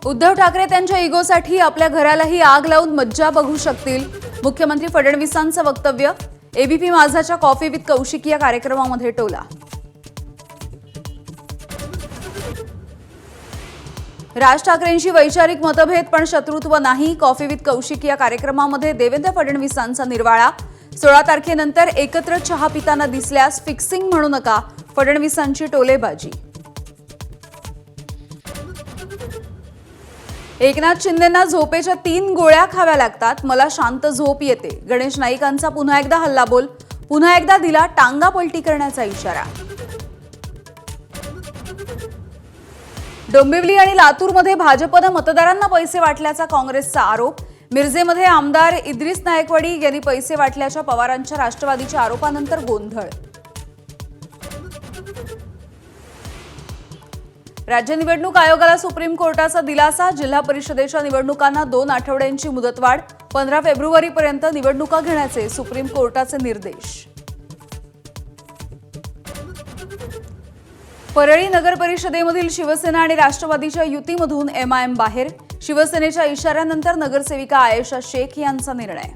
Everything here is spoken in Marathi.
उद्धव ठाकरे त्यांच्या इगोसाठी आपल्या घरालाही आग लावून मज्जा बघू शकतील. मुख्यमंत्री फडणवीसांचं वक्तव्य. एबीपी माझाच्या कॉफी विथ कौशिक या कार्यक्रमामध्ये टोला. राज ठाकरेंशी वैचारिक मतभेद पण शत्रुत्व नाही. कॉफी विथ कौशिक या कार्यक्रमामध्ये देवेंद्र फडणवीसांचा निर्वाळा. 16 तारखेनंतर एकत्र चहा पिताना दिसल्यास फिक्सिंग म्हणू नका, फडणवीसांची टोलेबाजी. एकनाथ शिंदेंना झोपेच्या 3 गोळ्या खाव्या लागतात, मला शांत झोप येते. गणेश नाईकांचा पुन्हा एकदा हल्लाबोल. पुन्हा एकदा दिला टांगा पलटी करण्याचा इशारा. डोंबिवली आणि लातूरमध्ये भाजपनं मतदारांना पैसे वाटल्याचा काँग्रेसचा आरोप. मिरजेमध्ये आमदार इद्रिस नायकवडी यांनी पैसे वाटल्याच्या पवारांच्या राष्ट्रवादीच्या आरोपानंतर गोंधळ. राज्य निवडणूक आयोगाला सुप्रीम कोर्टाचा दिलासा. जिल्हा परिषदेच्या निवडणुकांना 2 आठवड्यांची मुदतवाढ. 15 फेब्रुवारीपर्यंत निवडणुका घेण्याचे सुप्रीम कोर्टाचे निर्देश. परळी नगर परिषदेमधील शिवसेना आणि राष्ट्रवादीच्या युतीमधून एमआयएम बाहेर. शिवसेनेच्या इशाऱ्यानंतर नगरसेविका आयेशा शेख यांचा निर्णय.